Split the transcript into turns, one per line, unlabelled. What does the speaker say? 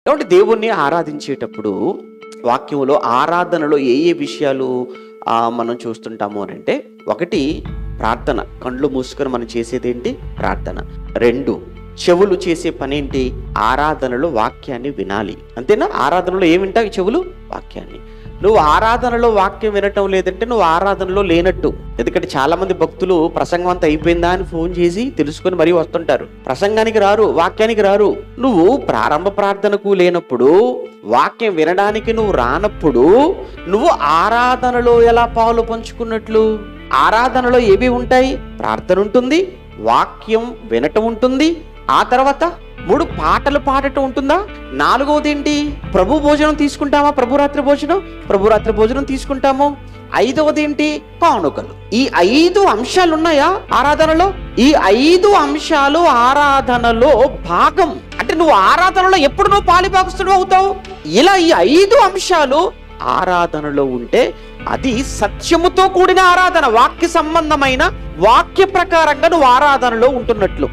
కాబట్టి దేవుణ్ణి ఆరాధించేటప్పుడు వాక్యంలో ఆరాధనలో ఏ ఏ విషయాలు మనం చూస్తుంటాము అని అంటే, ఒకటి ప్రార్థన. కళ్ళు మూసుకొని మనం చేసేది ఏంటి? ప్రార్థన. రెండు, చెవులు చేసే పని ఏంటి? ఆరాధనలో వాక్యాన్ని వినాలి. అంతేనా? ఆరాధనలో ఏమి వింటావు? చెవులు వాక్యాన్ని. నువ్వు ఆరాధనలో వాక్యం వినటం లేదంటే నువ్వు ఆరాధనలో లేనట్టు. ఎందుకంటే చాలా మంది భక్తులు ప్రసంగం అంతా అయిపోయిందా అని ఫోన్ చేసి తెలుసుకొని మరీ వస్తుంటారు. ప్రసంగానికి రారు, వాక్యానికి రారు. నువ్వు ప్రారంభ ప్రార్థనకు లేనప్పుడు, వాక్యం వినడానికి నువ్వు రానప్పుడు నువ్వు ఆరాధనలో ఎలా పాలు పంచుకున్నట్లు? ఆరాధనలో ఏవి ఉంటాయి? ప్రార్థన ఉంటుంది, వాక్యం వినటం ఉంటుంది, ఆ తర్వాత 3 పాటలు పాడటం ఉంటుందా? 4వది ఏంటి? ప్రభు భోజనం తీసుకుంటామా? ప్రభురాత్రి భోజనం తీసుకుంటాము. 5వది ఏంటి? కానుకలు. ఈ 5 అంశాలు ఉన్నాయా ఆరాధనలో? ఈ 5 అంశాలు ఆరాధనలో భాగం. అంటే నువ్వు ఆరాధనలో ఎప్పుడు నువ్వు పాలిభాగస్తుడు అవుతావు. ఇలా ఈ 5 అంశాలు ఆరాధనలో ఉంటే అది సత్యముతో కూడిన ఆరాధన, వాక్య సంబంధమైన, వాక్య ప్రకారంగా నువ్వు ఆరాధనలో ఉంటున్నట్లు.